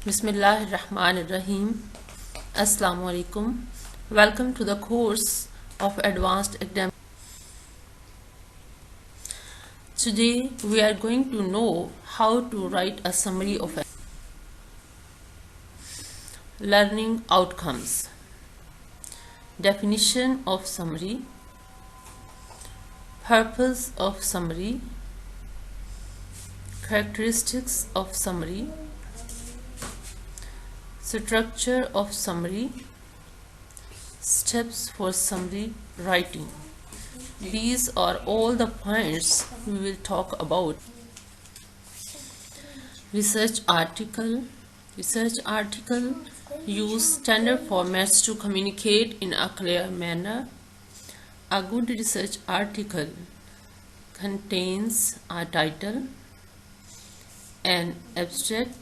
Bismillahirrahmanirrahim. Assalamu alaikum. Welcome to the course of Advanced Academic. Today we are going to know how to write a summary of learning outcomes. Definition of summary, purpose of summary, characteristics of summary, structure of summary, steps for summary writing. These are all the points we will talk about. Research article use standard formats to communicate in a clear manner. A good research article contains a title, an abstract,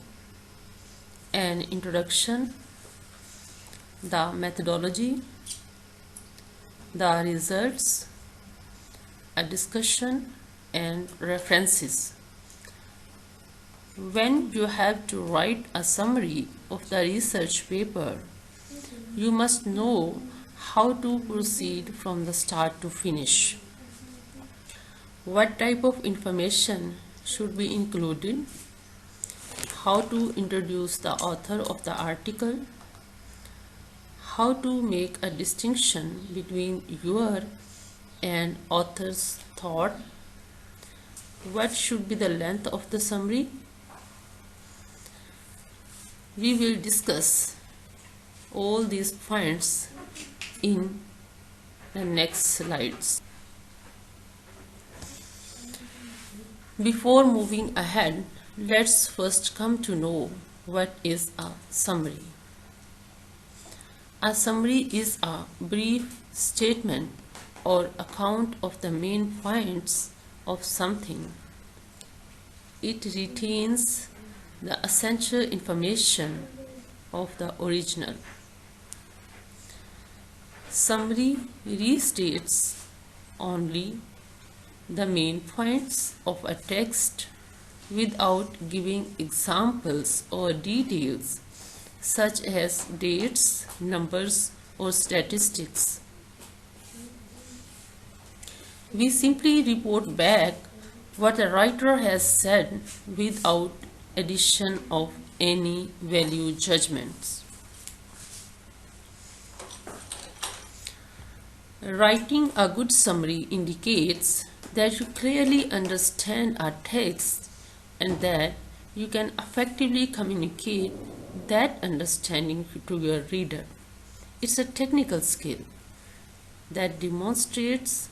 an introduction, the methodology, the results, a discussion, and references. When you have to write a summary of the research paper, you must know how to proceed from the start to finish. What type of information should be included? How to introduce the author of the article? How to make a distinction between your and author's thought? What should be the length of the summary? We will discuss all these points in the next slides. Before moving ahead, let's first come to know what is a summary. A summary is a brief statement or account of the main points of something. It retains the essential information of the original. Summary restates only the main points of a text without giving examples or details such as dates, numbers, or statistics. We simply report back what a writer has said without addition of any value judgments. Writing a good summary indicates that you clearly understand a text and that you can effectively communicate that understanding to your reader. It's a technical skill that demonstrates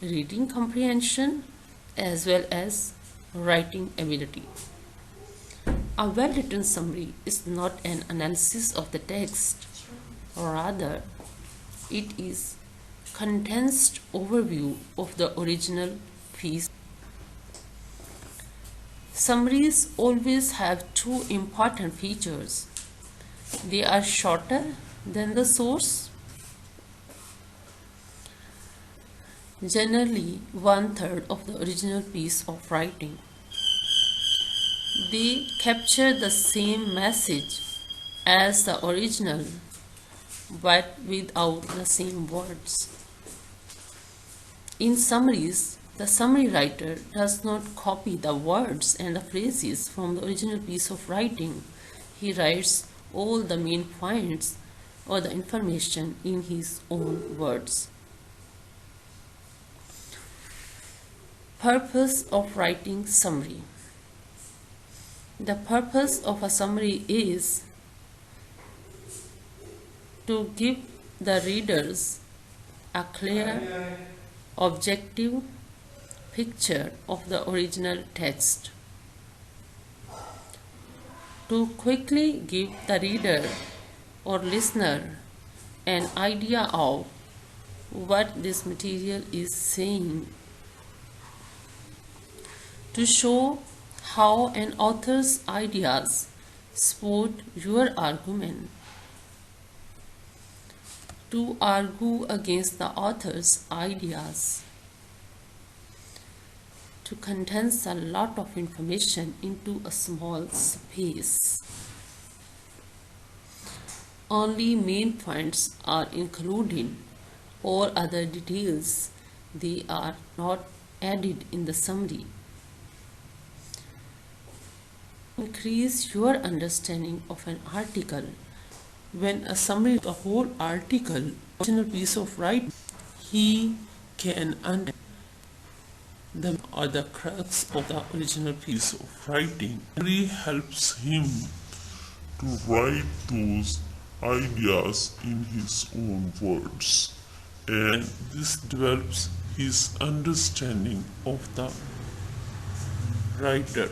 reading comprehension as well as writing ability. A well-written summary is not an analysis of the text, rather it is condensed overview of the original piece. Summaries always have two important features. They are shorter than the source, generally 1/3 of the original piece of writing. They capture the same message as the original but without the same words. In summaries, the summary writer does not copy the words and the phrases from the original piece of writing. He writes all the main points or the information in his own words. Purpose of writing summary. The purpose of a summary is to give the readers a clear, objective picture of the original text, to quickly give the reader or listener an idea of what this material is saying, to show how an author's ideas support your argument, to argue against the author's ideas, to condense a lot of information into a small space. Only main points are included. All other details, they are not added in the summary. Increase your understanding of an article. When a summary of the whole article, original piece of writing, he can understand the or the crux of the original piece of writing. Summary helps him to write those ideas in his own words, and this develops his understanding of the writer.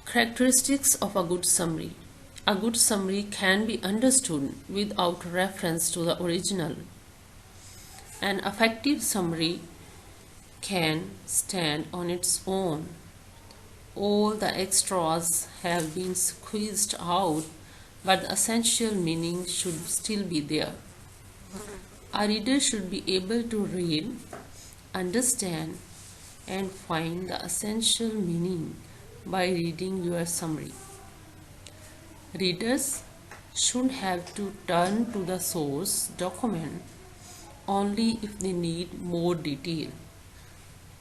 Characteristics of a good summary. A good summary can be understood without reference to the original. An effective summary can stand on its own. All the extras have been squeezed out, but the essential meaning should still be there. A reader should be able to read, understand, and find the essential meaning by reading your summary. Readers should have to turn to the source document only if they need more detail,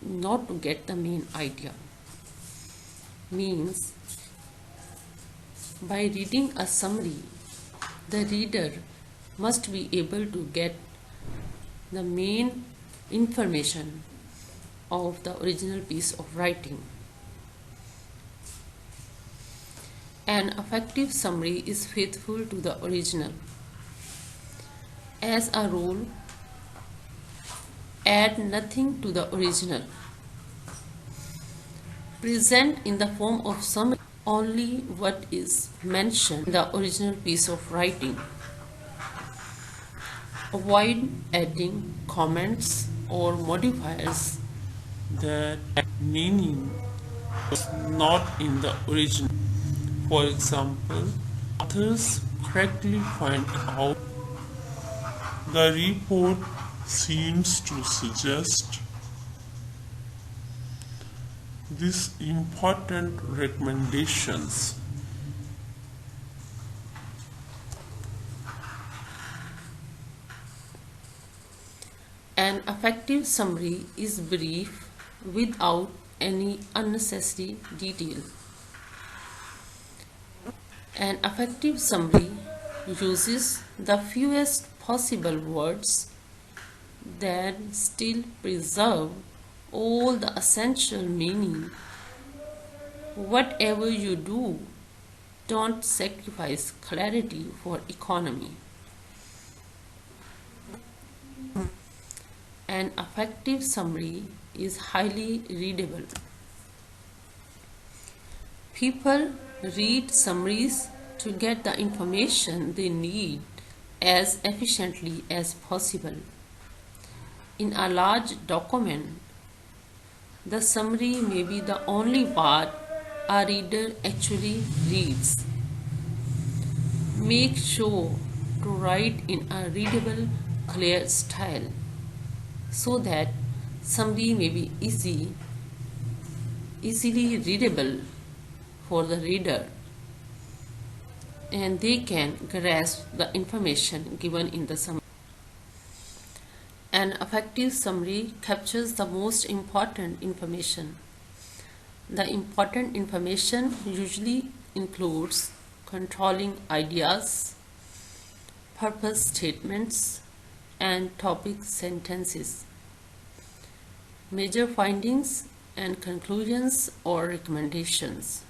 not to get the main idea. Means, by reading a summary, the reader must be able to get the main information of the original piece of writing. An effective summary is faithful to the original. As a rule, add nothing to the original. Present in the form of summary only what is mentioned in the original piece of writing. Avoid adding comments or modifiers that meaning was not in the original. For example, authors correctly point out the report seems to suggest these important recommendations. An effective summary is brief without any unnecessary detail. An effective summary uses the fewest possible words that still preserve all the essential meaning. Whatever you do, don't sacrifice clarity for economy. An effective summary is highly readable. People read summaries to get the information they need as efficiently as possible. In a large document, the summary may be the only part a reader actually reads. Make sure to write in a readable, clear style so that summary may be easily readable for the reader and they can grasp the information given in the summary. An effective summary captures the most important information. The important information usually includes controlling ideas, purpose statements, and topic sentences, major findings and conclusions or recommendations.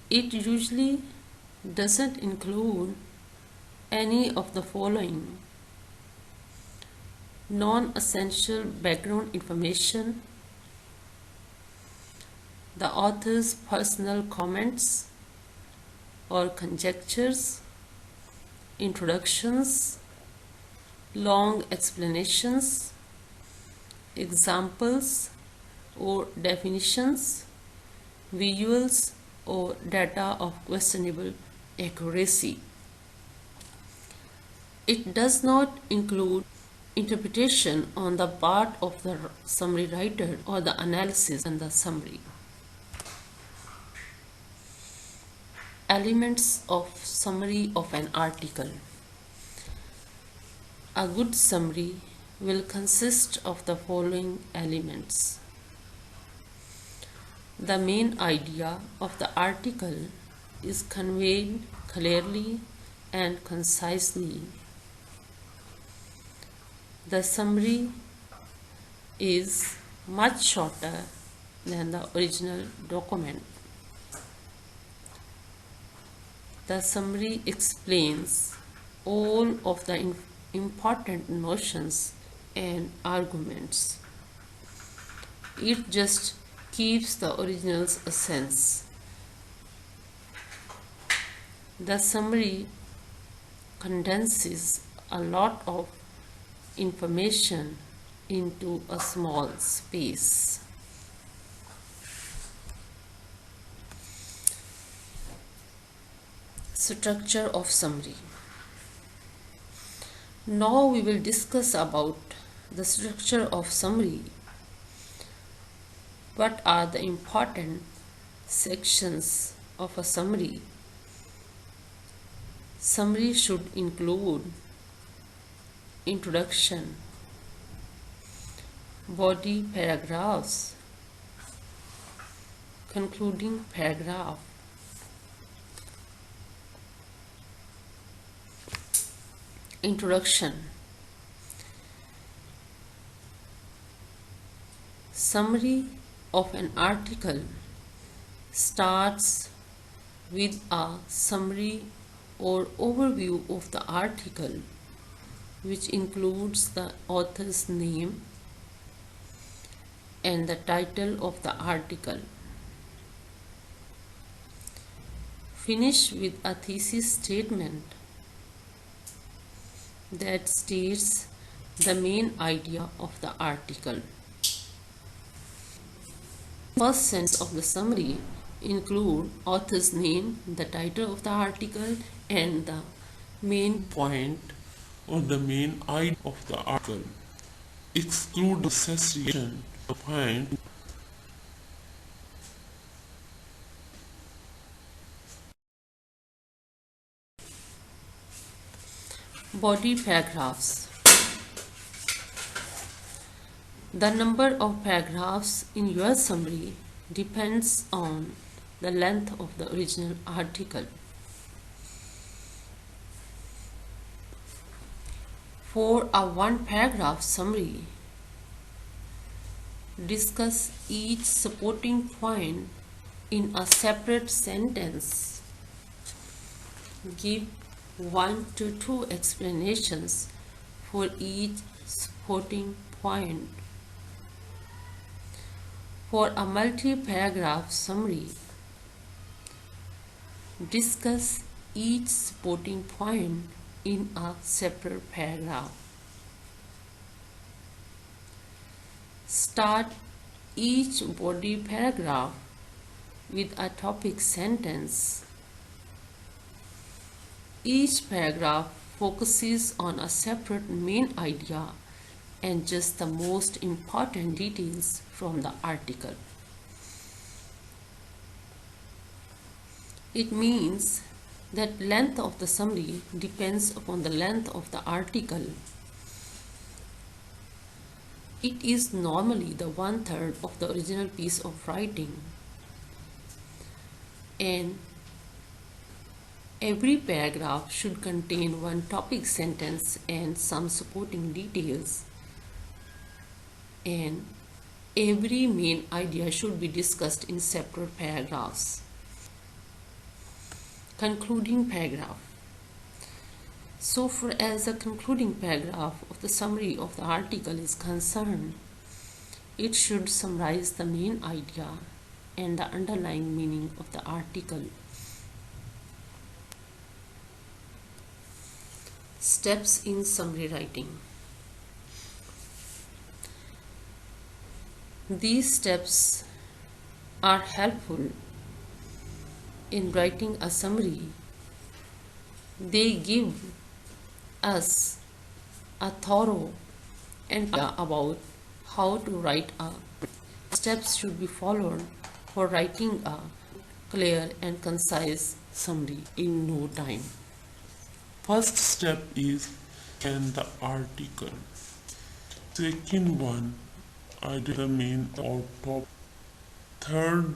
It usually doesn't include any of the following: non-essential background information, the author's personal comments or conjectures, introductions, long explanations, examples or definitions, visuals or data of questionable accuracy. It does not include interpretation on the part of the summary writer or the analysis and the summary. Elements of summary of an article. A good summary will consist of the following elements. The main idea of the article is conveyed clearly and concisely. The summary is much shorter than the original document. The summary explains all of the important notions and arguments. It just keeps the original's essence. The summary condenses a lot of information into a small space. Structure of summary. Now we will discuss about the structure of summary. What are the important sections of a summary? Summary should include introduction, body paragraphs, concluding paragraph, introduction. Summary of an article starts with a summary or overview of the article, which includes the author's name and the title of the article. Finish with a thesis statement that states the main idea of the article. First sentence of the summary include author's name, the title of the article, and the main point or the main idea of the article. Exclude the association of point. Body paragraphs. The number of paragraphs in your summary depends on the length of the original article. For a one-paragraph summary, discuss each supporting point in a separate sentence. Give 1 to 2 explanations for each supporting point. For a multi-paragraph summary, discuss each supporting point in a separate paragraph. Start each body paragraph with a topic sentence. Each paragraph focuses on a separate main idea and just the most important details from the article. It means that length of the summary depends upon the length of the article. It is normally the 1/3 of the original piece of writing, and every paragraph should contain one topic sentence and some supporting details, and every main idea should be discussed in separate paragraphs. Concluding paragraph. So far as the concluding paragraph of the summary of the article is concerned, it should summarize the main idea and the underlying meaning of the article. Steps in summary writing. These steps are helpful in writing a summary. They give us a thorough and about how to write a steps should be followed for writing a clear and concise summary in no time. First step is scan the article. Second one, identify the main or top. Third,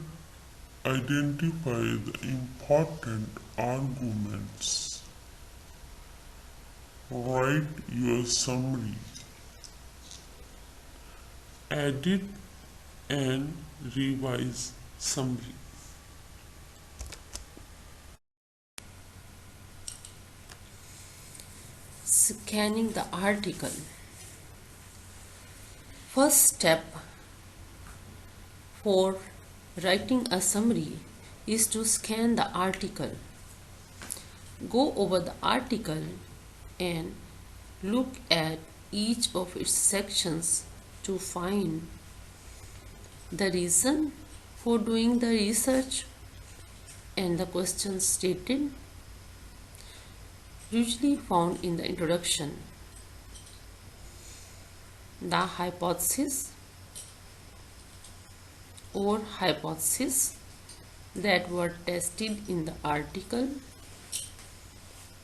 identify the important arguments. Write your summary. Edit and revise summary. Scanning the article. First step for writing a summary is to scan the article. Go over the article and look at each of its sections to find the reason for doing the research and the questions stated, usually found in the introduction. The hypothesis or hypotheses that were tested in the article,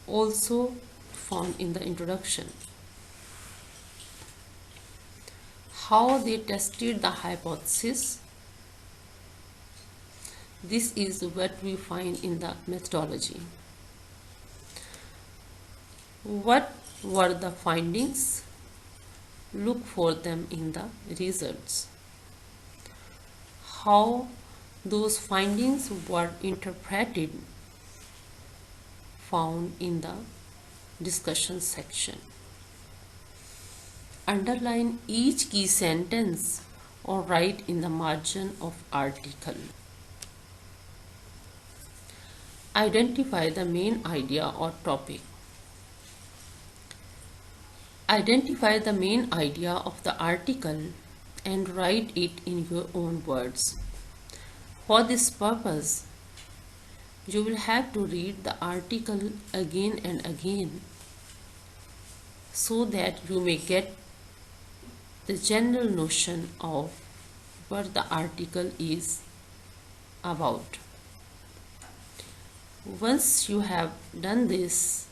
also found in the introduction. How they tested the hypothesis. This is what we find in the methodology. What were the findings? Look for them in the results. How those findings were interpreted, found in the discussion section. Underline each key sentence or write in the margin of article. Identify the main idea or topic. Identify the main idea of the article and write it in your own words. For this purpose, you will have to read the article again and again so that you may get the general notion of what the article is about. Once you have done this,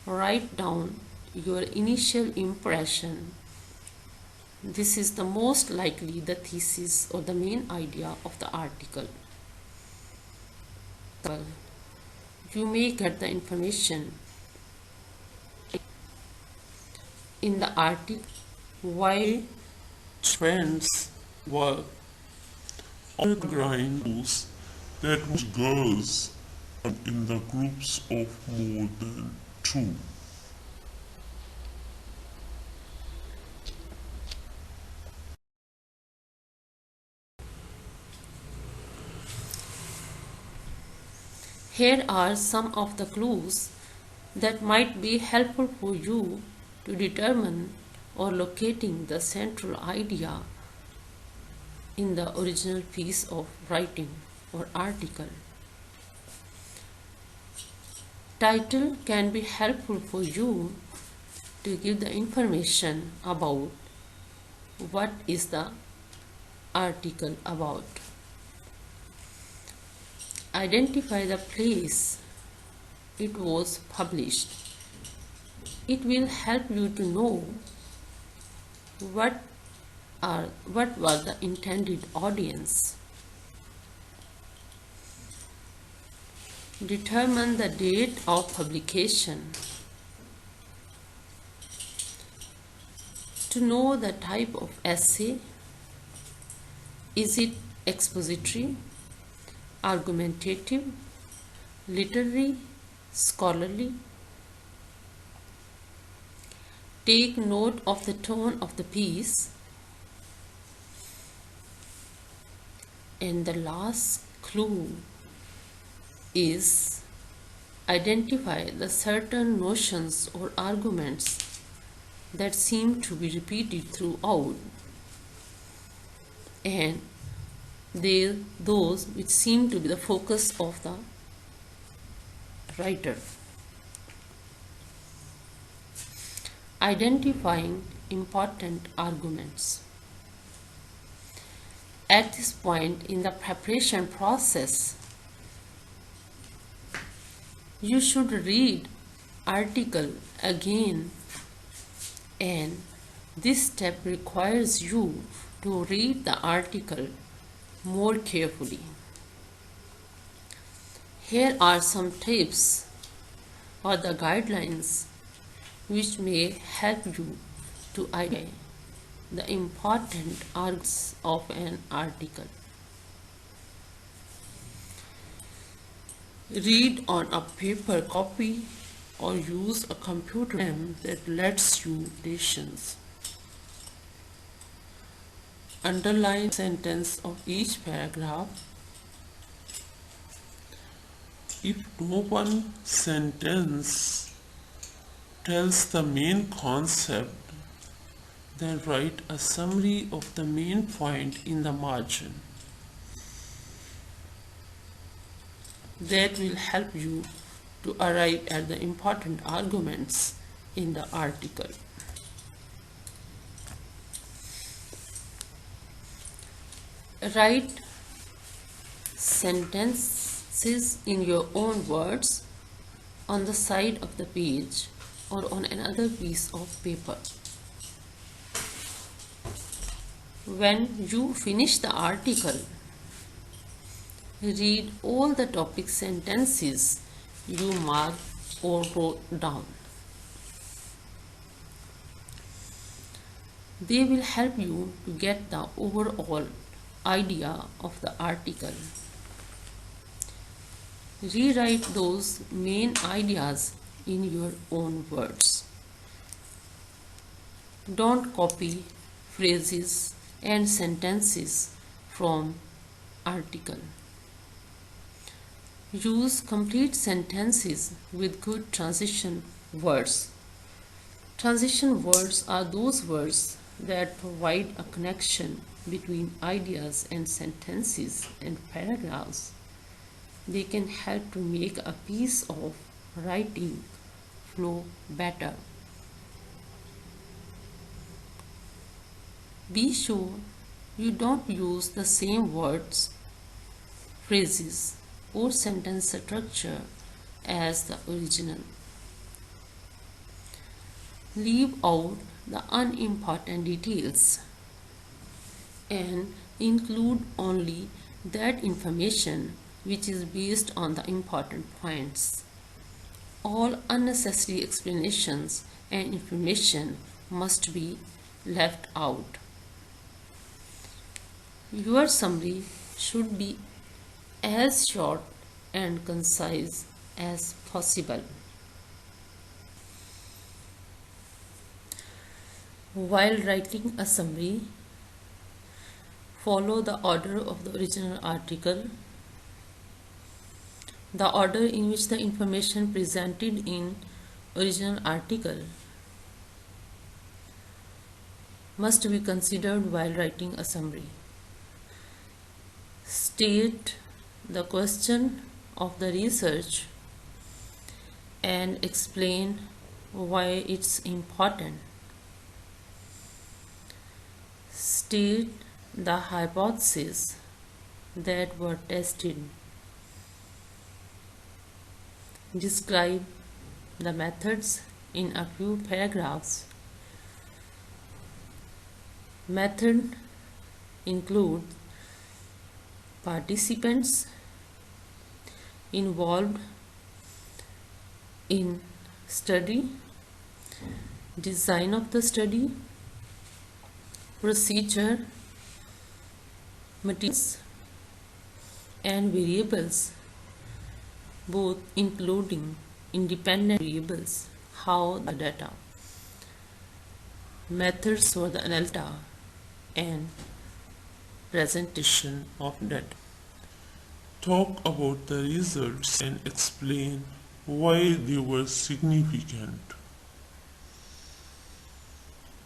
write down your initial impression. This is the most likely the thesis or the main idea of the article. You may get the information in the article while Friends were on the grind rules that girls in the groups of more than two. Here are some of the clues that might be helpful for you to determine or locating the central idea in the original piece of writing or article. Title can be helpful for you to give the information about what is the article about. Identify the place it was published. It will help you to know what was the intended audience. Determine the date of publication. To know the type of essay, is it expository, argumentative, literary, scholarly? Take note of the tone of the piece. And the last clue is identify the certain notions or arguments that seem to be repeated throughout and those which seem to be the focus of the writer. Identifying important arguments. At this point in the preparation process, you should read article again, and this step requires you to read the article more carefully. Here are some tips or the guidelines which may help you to identify the important arguments of an article. Read on a paper copy or use a computer program that lets you patience. Underline the sentence of each paragraph. If no one sentence tells the main concept, then write a summary of the main point in the margin. That will help you to arrive at the important arguments in the article. Write sentences in your own words on the side of the page or on another piece of paper. When you finish the article, read all the topic sentences you marked or wrote down. They will help you to get the overall idea of the article. Rewrite those main ideas in your own words. Don't copy phrases and sentences from article. Use complete sentences with good transition words. Transition words are those words that provide a connection between ideas and sentences and paragraphs. They can help to make a piece of writing flow better. Be sure you don't use the same words, phrases, or sentence structure as the original. Leave out the unimportant details and include only that information which is based on the important points. All unnecessary explanations and information must be left out. Your summary should be as short and concise as possible. While writing a summary, follow the order of the original article. The order in which the information presented in original article must be considered while writing a summary. State the question of the research and explain why it's important. State the hypotheses that were tested. Describe the methods in a few paragraphs. Method include participants involved in study, design of the study, procedure, materials, and variables, both including independent variables, how the data, methods for the analysis and presentation of data. Talk about the results and explain why they were significant.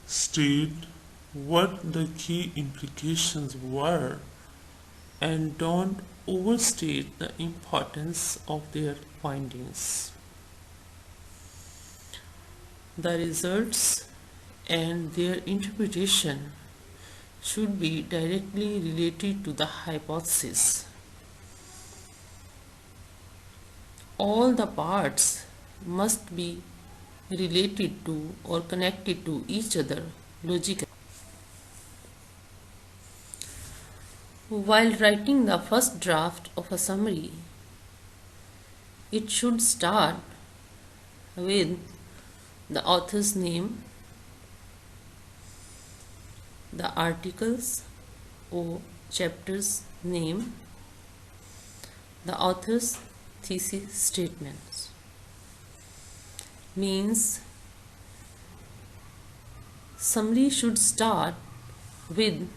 State what the key implications were and don't overstate the importance of their findings. The results and their interpretation should be directly related to the hypothesis. All the parts must be related to or connected to each other logically. While writing the first draft of a summary, it should start with the author's name, the articles or chapter's name, the author's thesis statements. Means summary should start with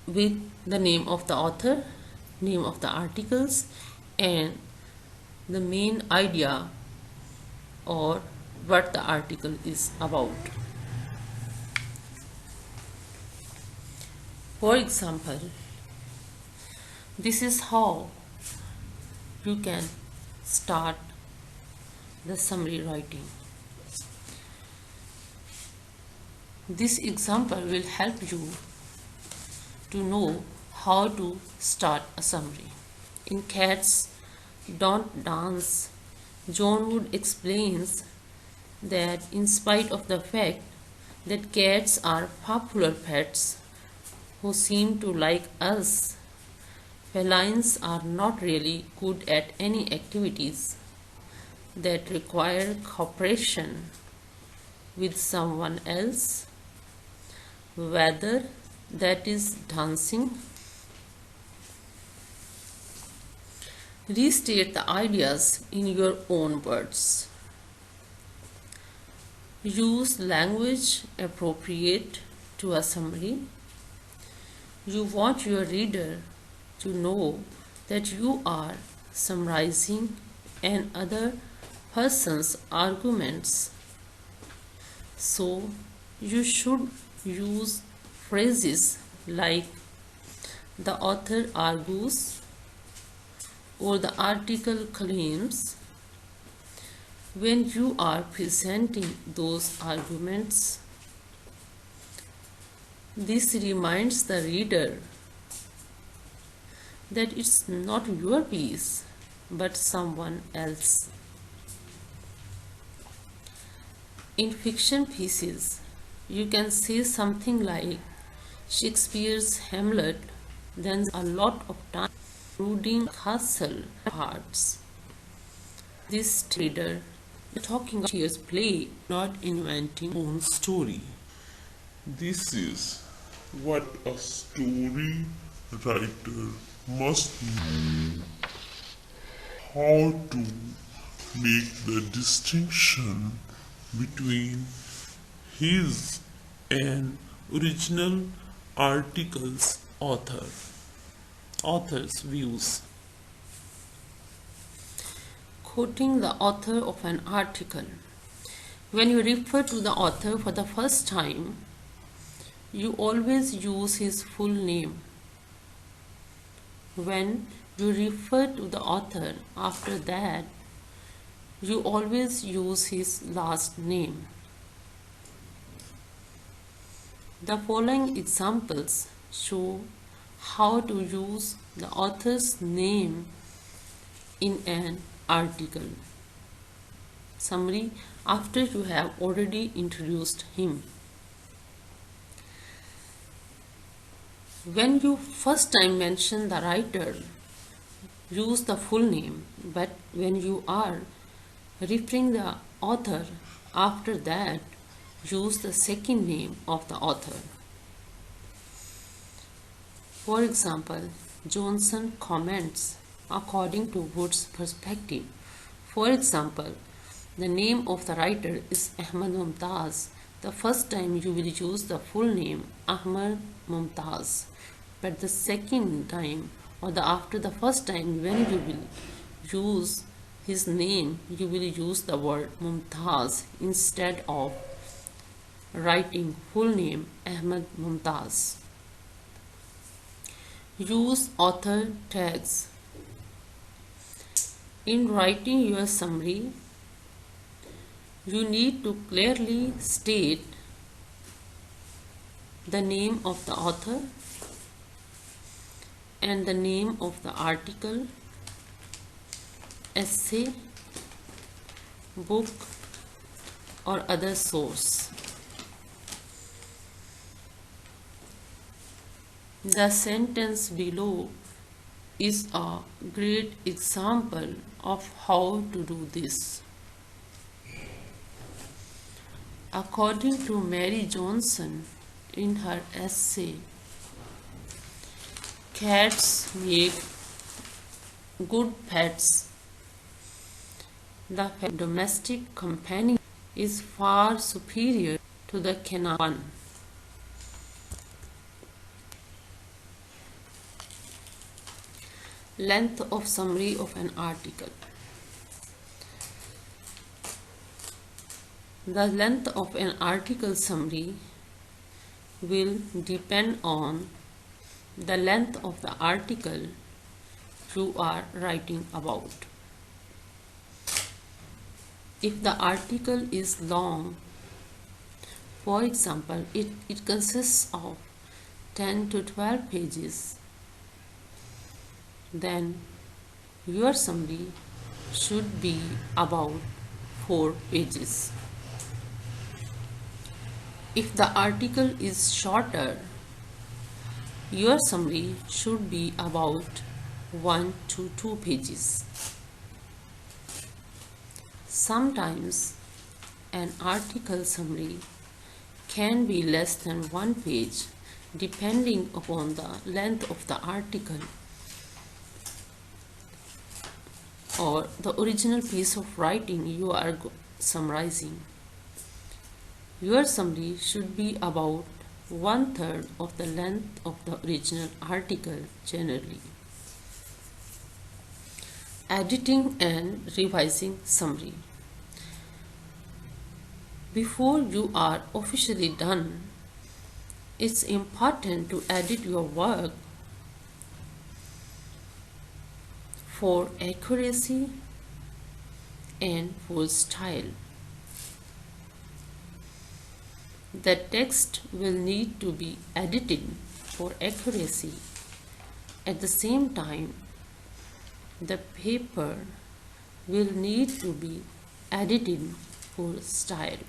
the name of the author, name of the articles, and the main idea or what the article is about. For example, this is how you can start the summary writing. This example will help you to know how to start a summary. In Cats Don't Dance, John Wood explains that in spite of the fact that cats are popular pets who seem to like us, felines are not really good at any activities that require cooperation with someone else, whether that is dancing. Restate the ideas in your own words. Use language appropriate to a summary. You want your reader to know that you are summarizing another person's arguments. So you should use phrases like the author argues or the article claims when you are presenting those arguments. This reminds the reader that it's not your piece but someone else. In fiction pieces, you can say something like Shakespeare's Hamlet, then a lot of time brooding castle parts. This reader talking about Shakespeare's play, not inventing own story. This is what a story writer must know: how to make the distinction between his and original article's author's views. Quoting the author of an article. When you refer to the author for the first time, you always use his full name. When you refer to the author after that, you always use his last name. The following examples show how to use the author's name in an article summary after you have already introduced him. When you first time mention the writer, use the full name, but when you are referring the author after that, use the second name of the author. For example, Johnson comments according to Wood's perspective. For example, the name of the writer is Ahmad Mumtaz. The first time you will use the full name Ahmad Mumtaz, but the second time or after the first time when you will use his name, you will use the word Mumtaz instead of writing full name Ahmad Mumtaz. Use author tags. In writing your summary, You need to clearly state the name of the author and the name of the article, essay, book, or other source. The sentence below is a great example of how to do this. According to Mary Johnson, in her essay, cats make good pets. The domestic companion is far superior to the canine one. Length of summary of an article. The length of an article summary will depend on the length of the article you are writing about. If the article is long, for example, it consists of 10 to 12 pages, then your summary should be about 4 pages. If the article is shorter, your summary should be about 1 to 2 pages. Sometimes an article summary can be less than 1 page depending upon the length of the article or the original piece of writing you are summarizing. Your summary should be about 1/3 of the length of the original article generally. Editing and revising summary. Before you are officially done, it's important to edit your work for accuracy and for style. The text will need to be edited for accuracy. At the same time, the paper will need to be edited for style.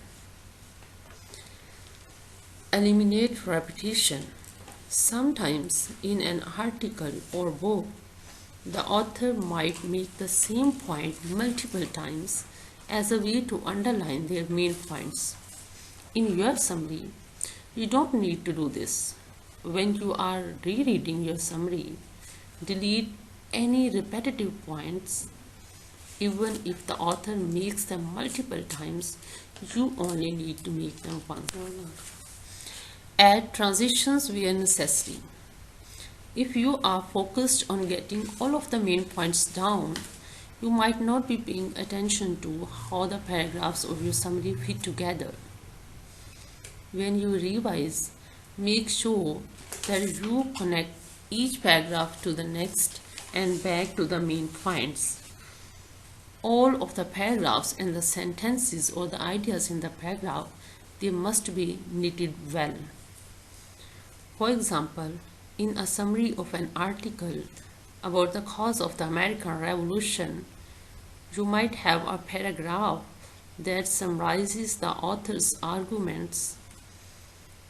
Eliminate repetition. Sometimes in an article or book, the author might make the same point multiple times as a way to underline their main points. In your summary, you don't need to do this. When you are rereading your summary, delete any repetitive points. Even if the author makes them multiple times, you only need to make them once. Add transitions where necessary. If you are focused on getting all of the main points down, you might not be paying attention to how the paragraphs of your summary fit together. When you revise, make sure that you connect each paragraph to the next and back to the main points. All of the paragraphs and the sentences or the ideas in the paragraph, they must be knitted well. For example, in a summary of an article about the cause of the American Revolution, you might have a paragraph that summarizes the author's arguments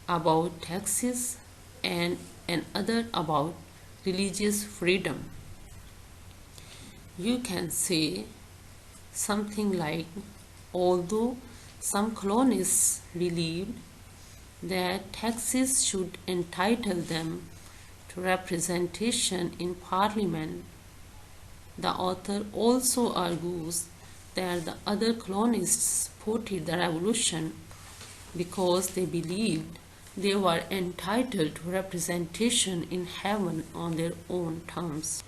about taxes and another about religious freedom. You can say something like, although some colonists believed that taxes should entitle them to representation in Parliament, the author also argues that the other colonists supported the revolution because they believed they were entitled to representation in heaven on their own terms.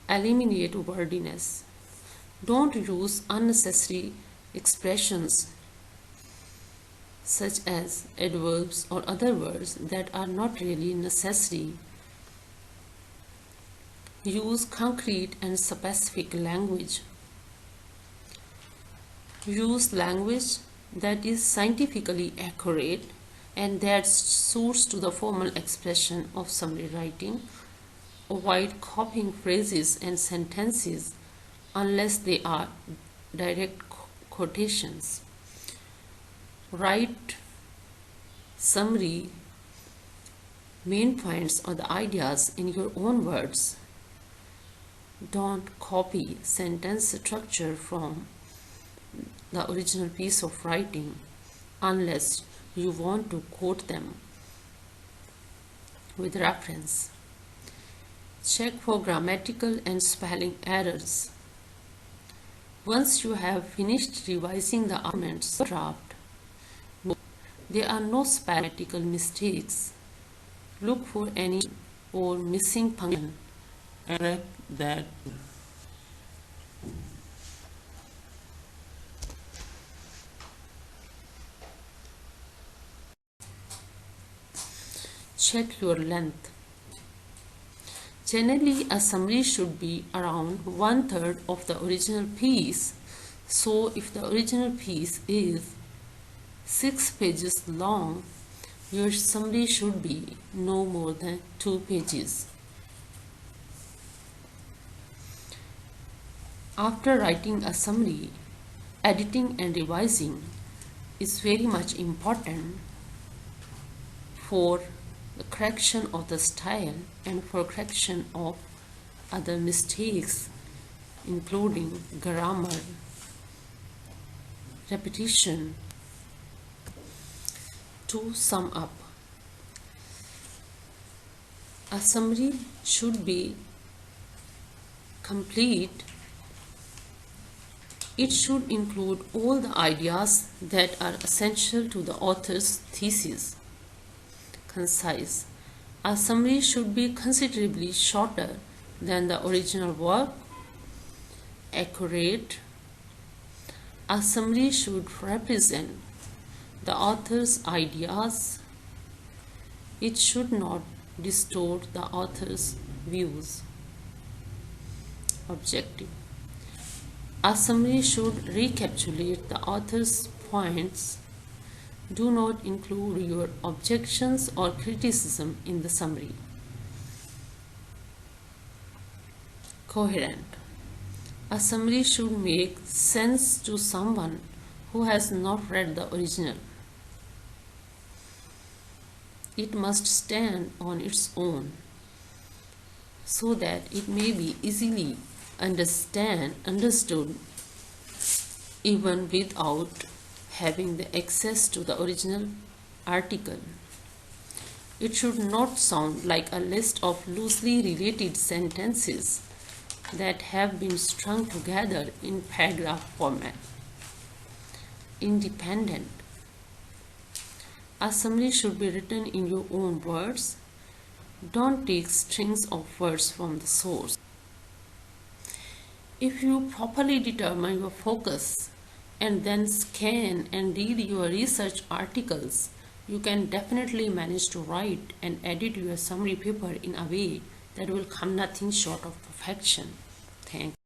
Eliminate wordiness. Don't use unnecessary expressions such as adverbs or other words that are not really necessary. Use concrete and specific language. Use language that is scientifically accurate and that suits to the formal expression of summary writing. Avoid copying phrases and sentences unless they are direct quotations. Write summary main points or the ideas in your own words. Don't copy sentence structure from the original piece of writing unless you want to quote them with reference. Check for grammatical and spelling errors. Once you have finished revising the arguments draft, there are no grammatical mistakes. Look for any or missing punctuation and correct that. Check your length. Generally, a summary should be around 1/3 of the original piece. So, if the original piece is 6 pages long, your summary should be no more than 2 pages. After writing a summary, editing and revising is very much important for the correction of the style and for correction of other mistakes, including grammar, repetition. To sum up, a summary should be complete. It should include all the ideas that are essential to the author's thesis. Concise. A summary should be considerably shorter than the original work. Accurate. A summary should represent the author's ideas. It should not distort the author's views. Objective. A summary should recapitulate the author's points. Do not include your objections or criticism in the summary. Coherent. A summary should make sense to someone who has not read the original. It must stand on its own so that it may be easily understood even without having the access to the original article. It should not sound like a list of loosely related sentences that have been strung together in paragraph format. Independent. A summary should be written in your own words. Don't take strings of words from the source. If you properly determine your focus and then scan and read your research articles, you can definitely manage to write and edit your summary paper in a way that will come nothing short of perfection. Thanks.